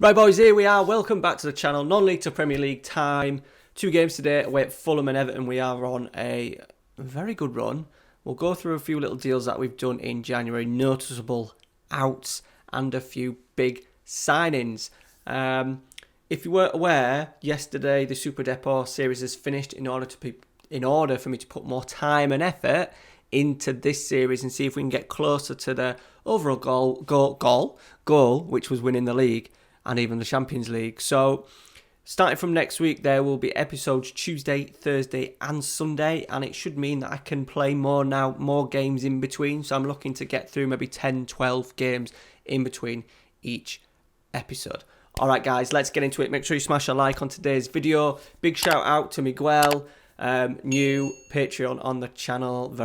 Right boys, here we are. Welcome back to the channel. Non-league to Premier League time. 2 games today away at Fulham and Everton. We are on a very good run. We'll go through a few little deals that we've done in January. Noticeable outs and a few big signings. If you weren't aware, yesterday the Super Depot series has finished in order for me to put more time and effort into this series and see if we can get closer to the overall goal, which was winning the league and even the Champions League. So starting from next week, there will be episodes Tuesday, Thursday and Sunday, and it should mean that I can play more games in between. So I'm looking to get through maybe 10, 12 games in between each episode. Alright guys, let's get into it. Make sure you smash a like on today's video. Big shout out to Miguel, new Patreon on the channel.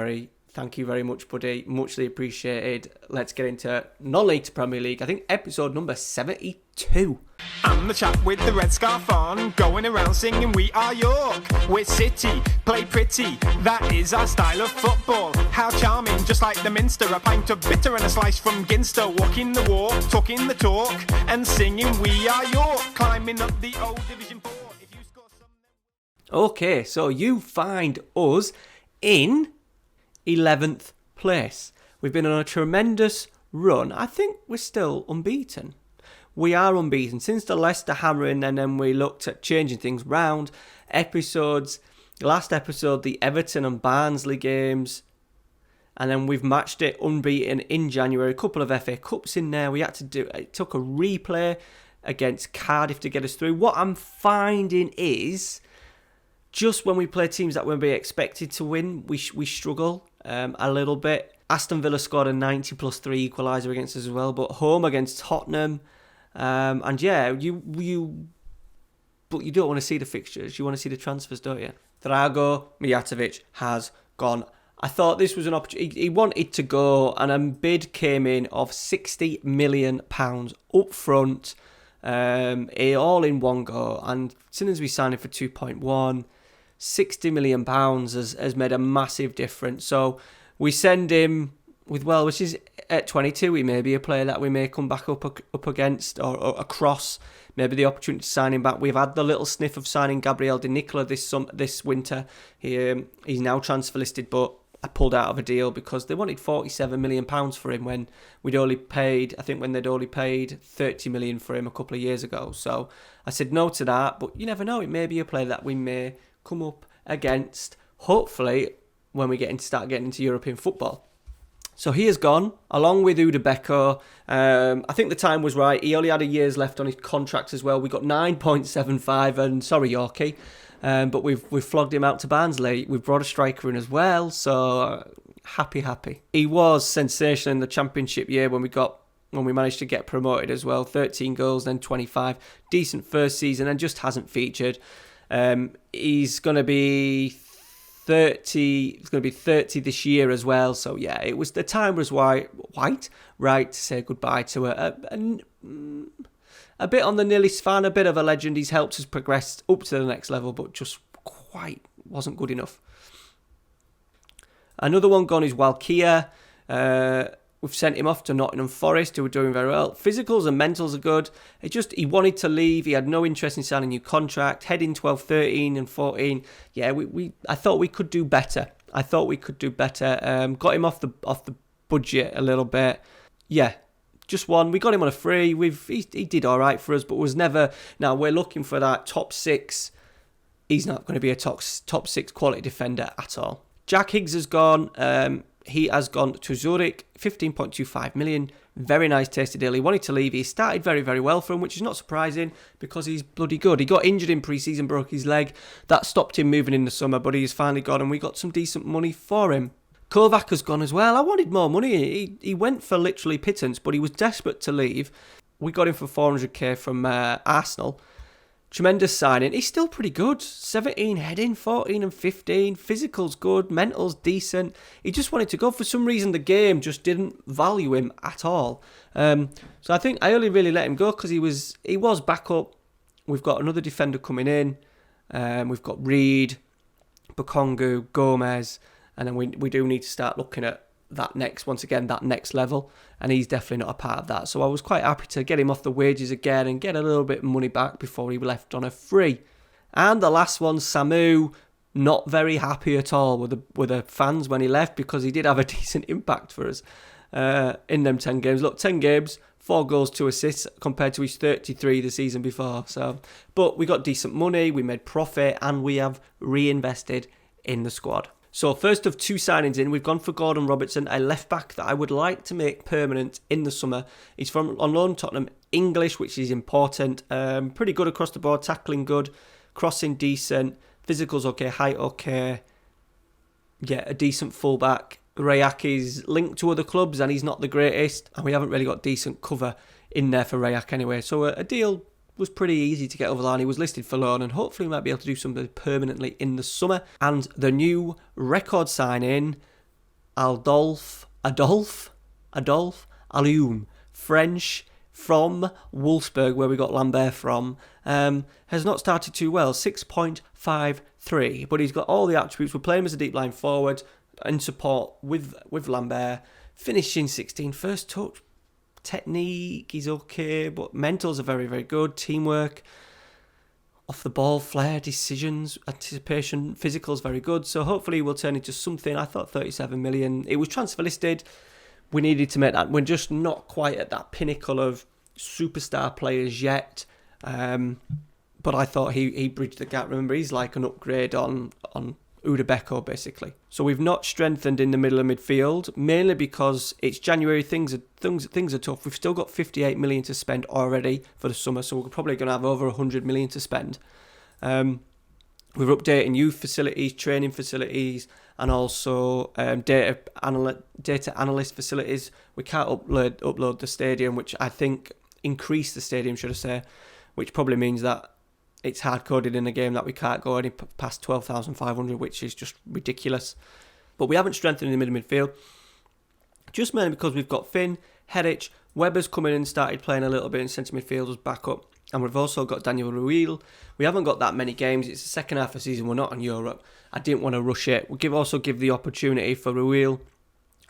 Thank you very much, buddy. Muchly appreciated. Let's get into non-league to Premier League. I think episode number 72. I'm the chap with the red scarf on, going around singing we are York. We're City, play pretty, that is our style of football. How charming, just like the Minster, a pint of bitter and a slice from Ginster. Walking the walk, talking the talk, and singing we are York. Climbing up the old Division 4. If you score some... Okay, so you find us in 11th place. We've been on a tremendous run. I think we're still unbeaten. We are unbeaten since the Leicester hammering, and then we looked at changing things round. Last episode, the Everton and Barnsley games, and then we've matched it unbeaten in January. A couple of FA Cups in there. It took a replay against Cardiff to get us through. What I'm finding is, just when we play teams that we'll be expected to win, we struggle a little bit. Aston Villa scored a 90+3 equaliser against us as well, but home against Tottenham. And yeah, but you don't want to see the fixtures. You want to see the transfers, don't you? Drago Mijatovic has gone. I thought this was an opportunity. He wanted to go, and a bid came in of £60 million up front, all in one go. And as soon as we signed him for 2.1, £60 million has made a massive difference. So we send him with, which is at 22, he may be a player that we may come back up against or across. Maybe the opportunity to sign him back. We've had the little sniff of signing Gabriel De Nicola this winter. He's now transfer listed, but I pulled out of a deal because they wanted £47 million for him when they'd only paid £30 million for him a couple of years ago. So I said no to that, but you never know. It may be a player that we may come up against, hopefully, when we start getting into European football. So he has gone, along with Uda Beko. I think the time was right. He only had a year's left on his contract as well. We got 9.75, and sorry, Yorkie, but we've flogged him out to Barnsley. We've brought a striker in as well, so happy. He was sensational in the Championship year when we managed to get promoted as well. 13 goals, then 25. Decent first season, and just hasn't featured. He's going to be 30. He's going to be 30 this year as well. So yeah, the time was right to say goodbye to a bit on the nilly fan, a bit of a legend. He's helped us progress up to the next level, but just quite wasn't good enough. Another one gone is Walkia. We've sent him off to Nottingham Forest, who are doing very well. Physicals and mentals are good. He wanted to leave. He had no interest in signing a new contract. Heading 12, 13 and 14. Yeah, I thought we could do better. Got him off the budget a little bit. Yeah, just one. We got him on a free. He did all right for us, but was never... Now, we're looking for that top 6. He's not going to be a top 6 quality defender at all. Jack Higgs has gone... He has gone to Zurich, 15.25 million. Very nice tasty deal. He wanted to leave. He started very, very well for him, which is not surprising because he's bloody good. He got injured in pre-season, broke his leg. That stopped him moving in the summer, but he's finally gone and we got some decent money for him. Kovac has gone as well. I wanted more money. He went for literally pittance, but he was desperate to leave. We got him for 400k from Arsenal. Tremendous signing. He's still pretty good. 17 heading, 14 and 15. Physical's good. Mental's decent. He just wanted to go. For some reason, the game just didn't value him at all. So I think I only really let him go because he was backup. We've got another defender coming in. We've got Reed, Bakongu, Gomez. And then we do need to start looking at that next level, and he's definitely not a part of that. So I was quite happy to get him off the wages again and get a little bit of money back before he left on a free. And the last one, Samu, not very happy at all with the fans when he left, because he did have a decent impact for us in them 10 games. Look, 10 games, 4 goals, 2 assists compared to his 33 the season before. But we got decent money, we made profit, and we have reinvested in the squad. So first of 2 signings in, we've gone for Gordon Robertson, a left back that I would like to make permanent in the summer. He's on loan Tottenham, English, which is important. Pretty good across the board, tackling good, crossing decent, physical's okay, height okay. Yeah, a decent fullback. Rayaki's linked to other clubs and he's not the greatest, and we haven't really got decent cover in there for Rayak anyway. So a deal was pretty easy to get over the line. He was listed for loan, and hopefully we might be able to do something permanently in the summer. And the new record signing, Adolphe Alioum, French, from Wolfsburg, where we got Lambert from, has not started too well, 6.53, but he's got all the attributes. We're playing him as a deep line forward in support with Lambert, finishing 16, first touch, technique, he's okay, but mentals are very, very good, teamwork, off the ball, flair, decisions, anticipation, physical's very good, so hopefully we'll turn into something. I thought 37 million, it was transfer listed, we needed to make that, we're just not quite at that pinnacle of superstar players yet, but I thought he bridged the gap. Remember, he's like an upgrade on Udabeko, basically. So we've not strengthened in the middle of midfield, mainly because it's January, things are tough. We've still got 58 million to spend already for the summer, so we're probably going to have over 100 million to spend. We're updating youth facilities, training facilities, and also data analyst facilities. We can't upload the stadium, which I think increase the stadium, should I say, which probably means that it's hard-coded in a game that we can't go any past 12,500, which is just ridiculous. But we haven't strengthened in the middle midfield, just mainly because we've got Finn, Heric, Webber's come in and started playing a little bit in centre midfield as backup, and we've also got Daniel Ruil. We haven't got that many games. It's the second half of the season. We're not in Europe. I didn't want to rush it. We'll also give the opportunity for Ruil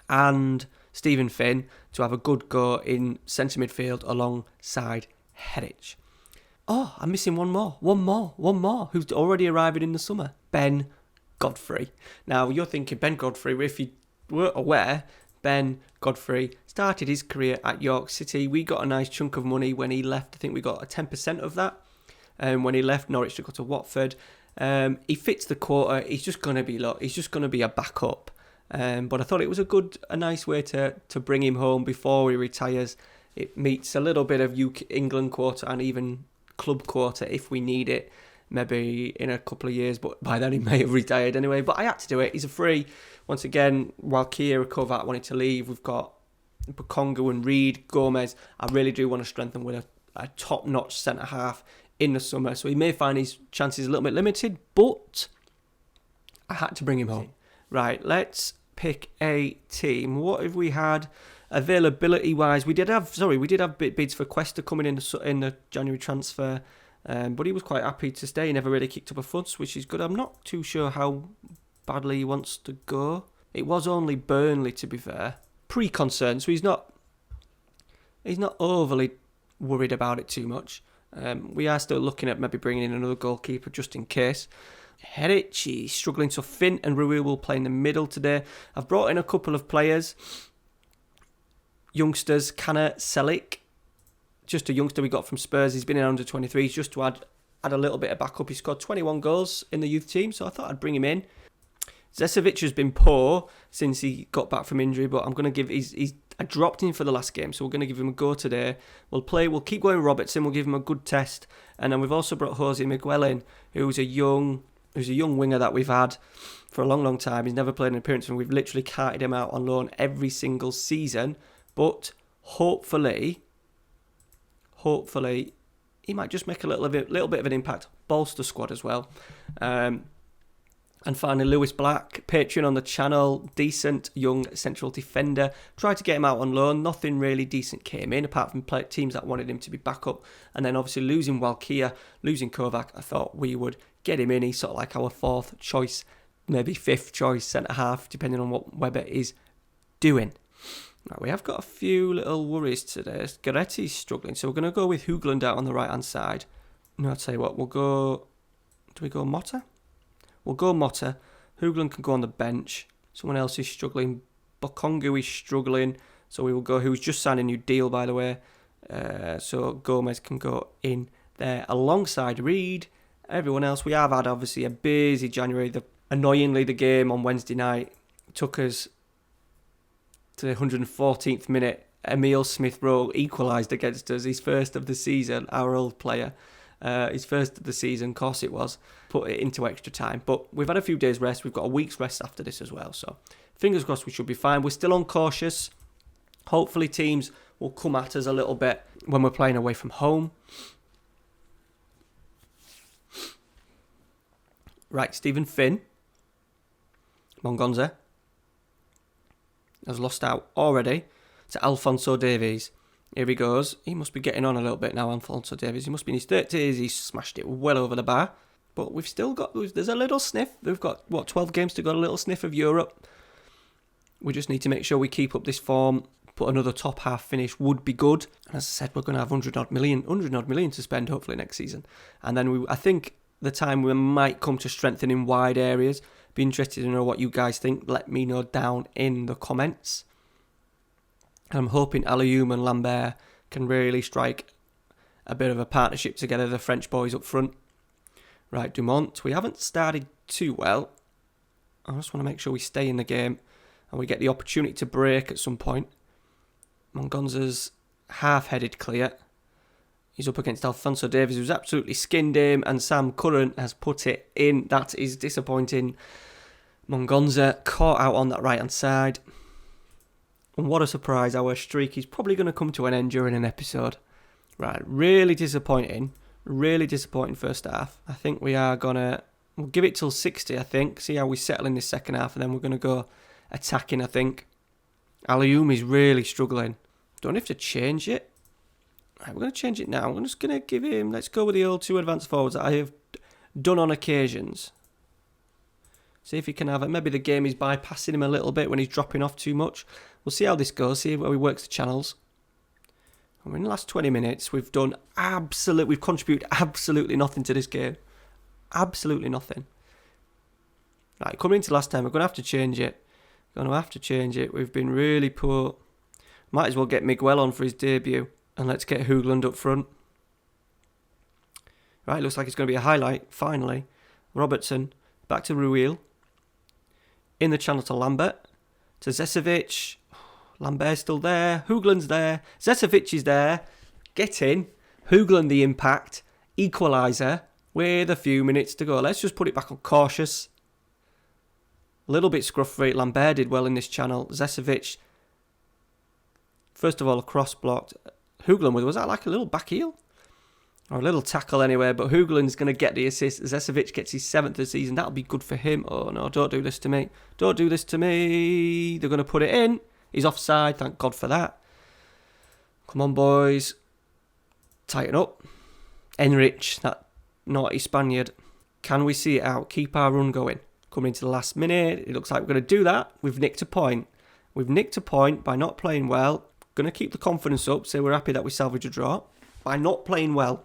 and Stephen Finn to have a good go in centre midfield alongside Heric. Oh, I'm missing one more, who's already arriving in the summer. Ben Godfrey. Now, you're thinking Ben Godfrey, if you weren't aware, Ben Godfrey started his career at York City. We got a nice chunk of money when he left. I think we got a 10% of that. When he left Norwich to go to Watford. He fits the quota. He's just going to be a backup. But I thought it was a nice way to bring him home before he retires. It meets a little bit of UK England quota and even club quota if we need it, maybe in a couple of years, but by then he may have retired anyway. But I had to do it. He's a free. Once again, while Kiera Kovac wanted to leave, we've got Bakonga and Reed, Gomez. I really do want to strengthen with a top-notch centre-half in the summer, so he may find his chances a little bit limited, but I had to bring him home. Right, let's pick a team. What have we had availability-wise? We did have bids for Cuesta coming in the January transfer, but he was quite happy to stay. He never really kicked up a fuss, which is good. I'm not too sure how badly he wants to go. It was only Burnley, to be fair. Pre-concern, so he's not overly worried about it too much. We are still looking at maybe bringing in another goalkeeper just in case. Heric, he's struggling, so Finn and Ruil will play in the middle today. I've brought in a couple of players. Youngsters, Kana Selic, just a youngster we got from Spurs. He's been in under 23s just to add a little bit of backup. He scored 21 goals in the youth team, so I thought I'd bring him in. Zesevic has been poor since he got back from injury, but I'm going to give... I dropped him for the last game, so we're going to give him a go today. We'll keep going with Robertson, we'll give him a good test, and then we've also brought Jose Miguel in, who's a young winger that we've had for a long, long time. He's never played an appearance, and we've literally carted him out on loan every single season, but hopefully, he might just make a little bit of an impact, bolster squad as well. And finally, Lewis Black, Patreon on the channel, decent young central defender. Tried to get him out on loan. Nothing really decent came in, apart from teams that wanted him to be backup. And then obviously losing Walkia, losing Kovac, I thought we would get him in. He's sort of like our fourth choice, maybe fifth choice centre-half, depending on what Webber is doing? Right, we have got a few little worries today. Garetti's struggling, so we're going to go with Hoogland out on the right-hand side. No, I'll tell you what, we'll go... Do we go Motta? We'll go Motta. Hoogland can go on the bench. Someone else is struggling. Bokongu is struggling, so we will go... Who's just signed a new deal, by the way. So Gomez can go in there alongside Reed. Everyone else, we have had obviously a busy January. Annoyingly, the game on Wednesday night took us to the 114th minute. Emile Smith-Rowe equalised against us, his first of the season, our old player. His first of the season, of course it was, put it into extra time. But we've had a few days rest. We've got a week's rest after this as well. So fingers crossed we should be fine. We're still uncautious. Hopefully teams will come at us a little bit when we're playing away from home. Right, Stephen Finn. Mongonza has lost out already to Alphonso Davies. Here he goes. He must be getting on a little bit now, Alphonso Davies. He must be in his 30s. He's smashed it well over the bar. But we've still got... There's a little sniff. We've got, 12 games to go, a little sniff of Europe. We just need to make sure we keep up this form. Put another top half finish would be good. And as I said, we're going to have 100 odd million to spend hopefully next season. And then I think the time we might come to strengthening wide areas. Be interested to know what you guys think. Let me know down in the comments. I'm hoping Alioum and Lambert can really strike a bit of a partnership together, the French boys up front. Right, Dumont, we haven't started too well. I just want to make sure we stay in the game and we get the opportunity to break at some point. Mongonza's half-headed clear. He's up against Alphonso Davies, who's absolutely skinned him, and Sam Curran has put it in. That is disappointing. Mongonza caught out on that right-hand side. And what a surprise, our streak is probably going to come to an end during an episode. Right, really disappointing. Really disappointing first half. I think we are going to... We'll give it till 60, I think. See how we settle in this second half, and then we're going to go attacking, I think. Alioum is really struggling. Don't have to change it. Right, we're going to change it now. I'm just going to give him... Let's go with the old two advanced forwards that I have done on occasions. See if he can have it. Maybe the game is bypassing him a little bit when he's dropping off too much. We'll see how this goes. See how he works the channels. And in the last 20 minutes, we've contributed absolutely nothing to this game. Absolutely nothing. Right, coming into last time, we're going to have to change it. We've been really poor. Might as well get Miguel on for his debut. And let's get Hoogland up front. Right, looks like it's going to be a highlight, finally. Robertson, back to Ruil. In the channel to Lambert. To Zesevic. Lambert's still there. Hoogland's there. Zesevic is there. Get in. Hoogland the impact. Equaliser. With a few minutes to go. Let's just put it back on cautious. A little bit scruffy. Lambert did well in this channel. Zesevic. First of all, a cross blocked. Hoogland, was that like a little back heel? Or a little tackle anyway, but Hoogland's going to get the assist. Zesevic gets his 7th of the season. That'll be good for him. Oh no, don't do this to me. Don't do this to me. They're going to put it in. He's offside, thank God for that. Come on, boys. Tighten up. Enrich, that naughty Spaniard. Can we see it out? Keep our run going. Coming into the last minute. It looks like we're going to do that. We've nicked a point. By not playing well. Going to keep the confidence up. Say we're happy that we salvaged a draw. By not playing well.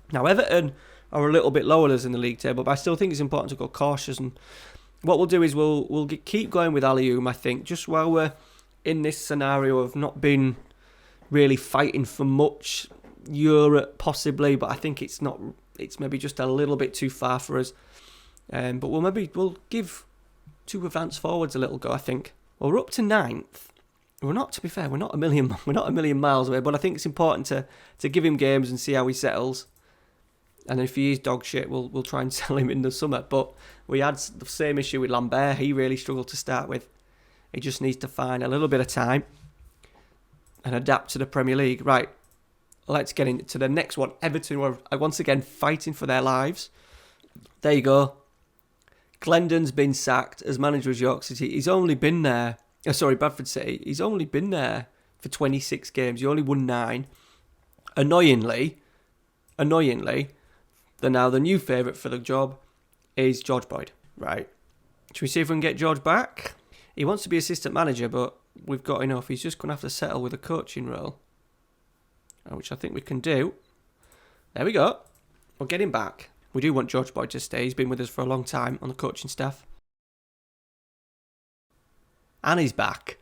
Now, Everton are a little bit lower than us in the league table, but I still think it's important to go cautious. And what we'll do is we'll keep going with Alioum, I think, just while we're in this scenario of not being really fighting for much Europe, possibly, but I think it's maybe just a little bit too far for us. But we'll give two advanced forwards a little go, I think. Well, we're up to 9th. We're not, to be fair, we're not a million miles away, but I think it's important to give him games and see how he settles. And if he is dog shit, we'll try and sell him in the summer. But we had the same issue with Lambert. He really struggled to start with. He just needs to find a little bit of time and adapt to the Premier League. Right, let's get into the next one. Everton were once again fighting for their lives. There you go. Glendon's been sacked as manager of York City. He's only been there... Bradford City. He's only been there for 26 games. He only won 9. Annoyingly, the new favourite for the job is George Boyd. Right. Should we see if we can get George back? He wants to be assistant manager, but we've got enough. He's just going to have to settle with a coaching role, which I think we can do. There we go. We'll get him back. We do want George Boyd to stay. He's been with us for a long time on the coaching staff. And he's back.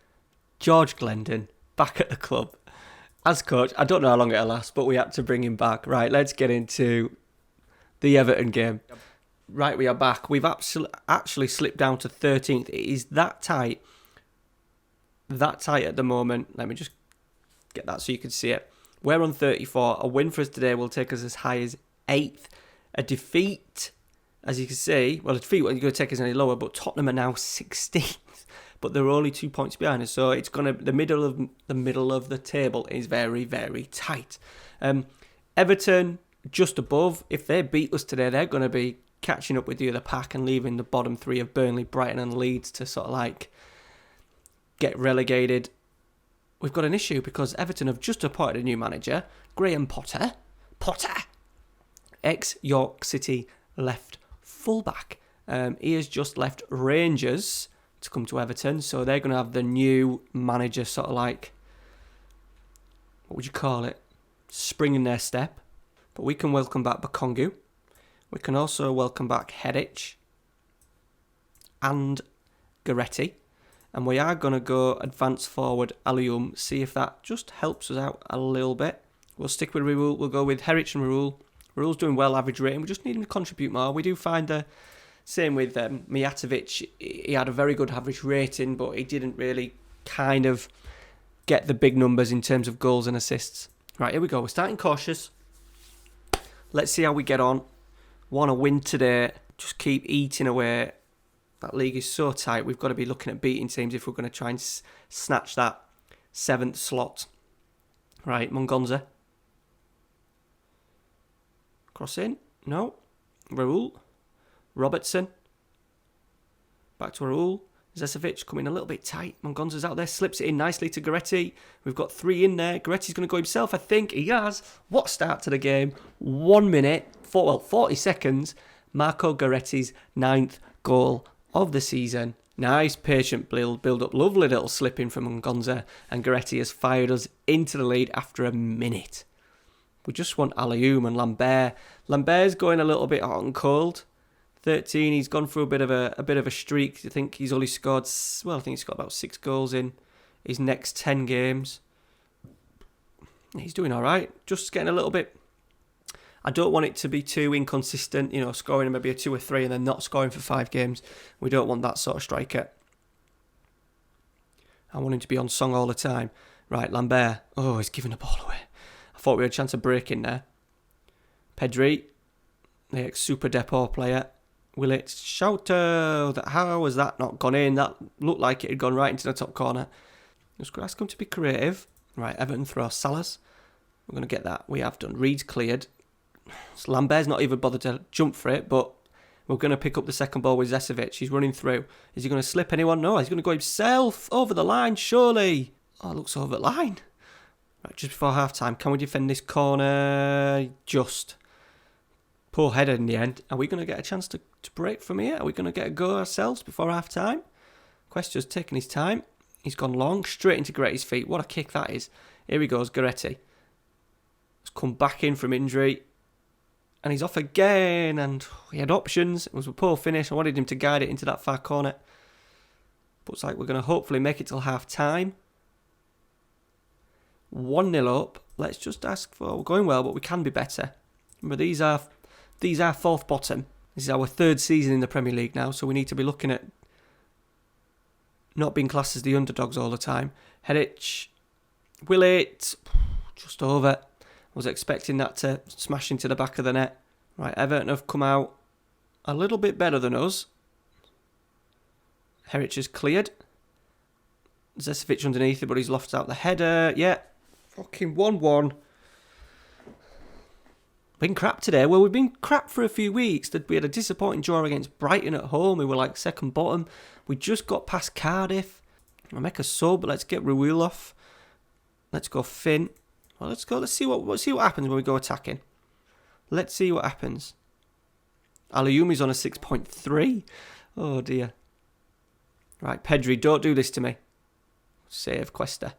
George Glendon, back at the club. As coach, I don't know how long it'll last, but we had to bring him back. Right, let's get into the Everton game. Right, we are back. We've actually slipped down to 13th. It is that tight. That tight at the moment. Let me just get that so you can see it. We're on 34. A win for us today will take us as high as 8th. A defeat, as you can see, well, a defeat wasn't going to take us any lower, but Tottenham are now 16th. But they're only 2 points behind us, so it's gonna the middle of the table is very, very tight. Everton just above. If they beat us today, they're going to be catching up with the other pack and leaving the bottom three of Burnley, Brighton, and Leeds to sort of like get relegated. We've got an issue because Everton have just appointed a new manager, Graham Potter, ex-York City left fullback. He has just left Rangers to come to Everton, so they're going to have the new manager sort of like, what would you call it, spring in their step. But we can welcome back Bakongu. We can also welcome back Hedic and Goretti. And we are going to go advance forward Alioum, see if that just helps us out a little bit. We'll stick with Raul. We'll go with Heric and Raul. Raul's doing well, average rating. We just need him to contribute more. We do find the same with Mijatovic. He had a very good average rating, but he didn't really kind of get the big numbers in terms of goals and assists. Right, here we go. We're starting cautious. Let's see how we get on. Want to win today. Just keep eating away. That league is so tight. We've got to be looking at beating teams if we're going to try and snatch that 7th slot. Right, Mongonza. Cross in. No. Raul. Robertson. Back to Raul. Zesovic coming a little bit tight. Mongonza's out there. Slips it in nicely to Goretti. We've got 3 in there. Goretti's going to go himself, I think. He has. What start to the game. 1 minute. 40 seconds. Marco Goretti's 9th goal of the season. Nice patient build up. Lovely little slip in from Mongonza. And Goretti has fired us into the lead after a minute. We just want Alioum and Lambert. Lambert's going a little bit hot and cold. 13, he's gone through a bit of a streak. I think he's only scored, well, I think he's got about 6 goals in his next 10 games. He's doing all right. Just getting a little bit, I don't want it to be too inconsistent, scoring maybe a 2 or 3 and then not scoring for 5 games. We don't want that sort of striker. I want him to be on song all the time. Right, Lambert. Oh, he's giving the ball away. I thought we had a chance of breaking there. Pedri, the ex-Super Depot player. Will it shout? How has that not gone in? That looked like it had gone right into the top corner. Just ask him to be creative. Right, Everton throw Salas. We're going to get that. We have done. Reed's cleared. So Lambert's not even bothered to jump for it, but we're going to pick up the second ball with Zesovic. He's running through. Is he going to slip anyone? No, he's going to go himself over the line, surely. Oh, it looks over the line. Right, just before half-time, can we defend this corner? Just. Poor header in the end. Are we going to get a chance to break from here? Are we going to get a go ourselves before half-time? Question's taking his time. He's gone long, straight into Goretti's feet. What a kick that is. Here he goes, Goretti. He's come back in from injury. And he's off again. And he had options. It was a poor finish. I wanted him to guide it into that far corner. But it's like we're going to hopefully make it till half-time. 1-0 up. Let's just ask for... We're going well, but we can be better. Remember, these are 4th bottom. This is our 3rd season in the Premier League now, so we need to be looking at not being classed as the underdogs all the time. Hedic, will it? Just over. Was expecting that to smash into the back of the net. Right, Everton have come out a little bit better than us. Heric is cleared. Zesovic underneath it, but he's lofted out the header. Yeah, fucking 1-1. Been crap today. Well, we've been crap for a few weeks. We had a disappointing draw against Brighton at home. We were like second bottom. We just got past Cardiff. I'll make a sub. Let's get Raul off. Let's go Finn. Well, let's go. Let's see what happens when we go attacking. Let's see what happens. Alioum on a 6.3. Oh dear. Right, Pedri, don't do this to me. save, Questa.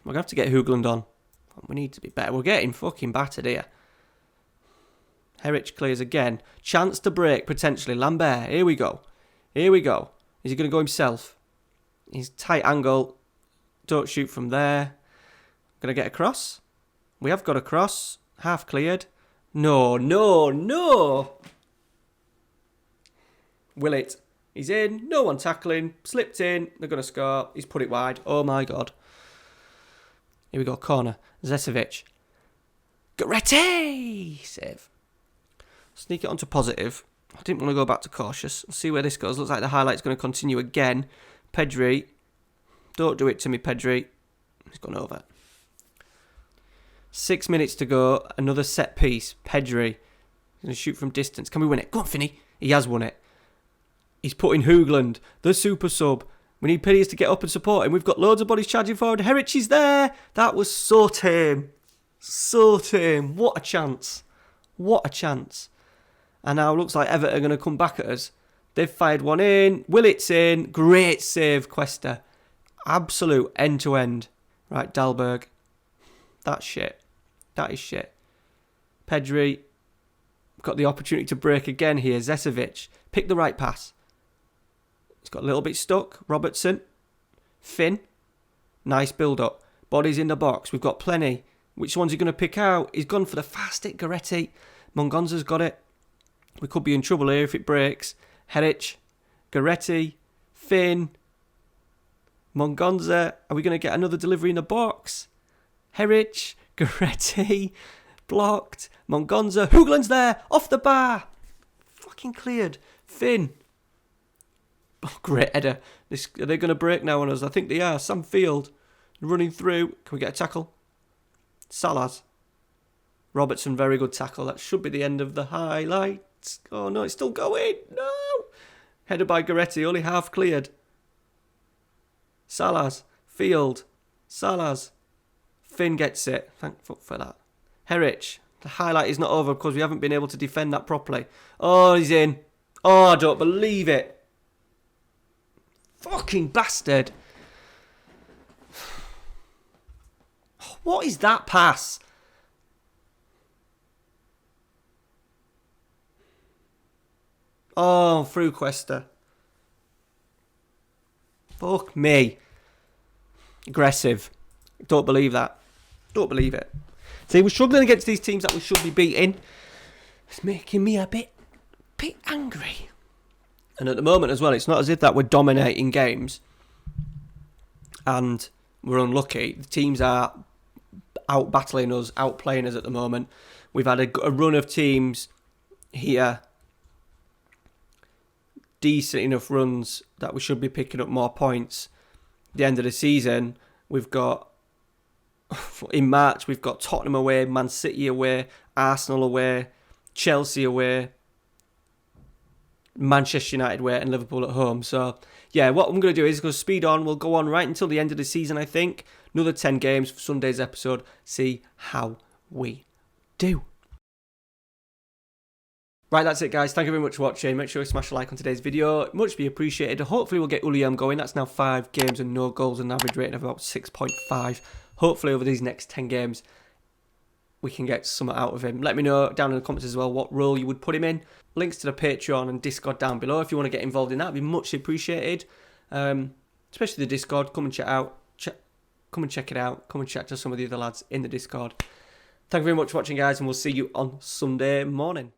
We're going to have to get Hoogland on. We need to be better. We're getting fucking battered here. Herich clears again. Chance to break, potentially. Lambert, here we go. Here we go. Is he going to go himself? He's tight angle. Don't shoot from there. Going to get across. We have got across. Half cleared. No. Will it? He's in. No one tackling. Slipped in. They're going to score. He's put it wide. Oh my God. Here we go. Corner. Zesevic. Goretti! Save. Sneak it onto positive. I didn't want to go back to cautious. Let's see where this goes. Looks like the highlight's going to continue again. Pedri. Don't do it to me, Pedri. He's gone over. 6 minutes to go. Another set piece. Pedri. He's going to shoot from distance. Can we win it? Go on, Finney. He has won it. He's put in Hoogland, the super sub. We need players to get up and support him. We've got loads of bodies charging forward. Herich is there. That was so tame. So tame. What a chance. What a chance. And now it looks like Everton are going to come back at us. They've fired one in. Willett's in. Great save, Questa. Absolute end-to-end. Right, Dalberg. That's shit. That is shit. Pedri. Got the opportunity to break again here. Zesevic. Pick the right pass. He's got a little bit stuck. Robertson. Finn. Nice build-up. Bodies in the box. We've got plenty. Which one's he going to pick out? He's gone for the fast hit. Goretti. Mongonza's got it. We could be in trouble here if it breaks. Herich. Goretti. Finn. Mongonza. Are we going to get another delivery in the box? Herich. Goretti. Blocked. Mongonza. Hoogland's there. Off the bar. Fucking cleared. Finn. Oh, great header. Are they going to break now on us? I think they are. Sam Field running through. Can we get a tackle? Salas. Robertson, very good tackle. That should be the end of the highlights. Oh no, it's still going. No. Header by Goretti, only half cleared. Salas. Field. Salas. Finn gets it. Thank fuck for that. Herich. The highlight is not over because we haven't been able to defend that properly. Oh, he's in. Oh, I don't believe it. Fucking bastard. What is that pass? Oh, through Questa. Fuck me. Aggressive. Don't believe that. Don't believe it. See, we're struggling against these teams that we should be beating. It's making me a bit angry. And at the moment as well, it's not as if that we're dominating games and we're unlucky. The teams are out battling us, outplaying us at the moment. We've had a run of teams here, decent enough runs that we should be picking up more points. At the end of the season, we've got, in March, we've got Tottenham away, Man City away, Arsenal away, Chelsea away, Manchester United away and Liverpool at home. So, yeah, what I'm going to do is go speed on. We'll go on right until the end of the season, I think. Another 10 games for Sunday's episode. See how we do. Right, that's it, guys. Thank you very much for watching. Make sure you smash a like on today's video. Much be appreciated. Hopefully, we'll get Fulham going. That's now 5 games and no goals and an average rating of about 6.5. Hopefully, over these next 10 games, we can get something out of him. Let me know down in the comments as well what role you would put him in. Links to the Patreon and Discord down below if you want to get involved in that. It'd be much appreciated. Especially the Discord. Come and check out. Come and check it out. Come and chat to some of the other lads in the Discord. Thank you very much for watching, guys, and we'll see you on Sunday morning.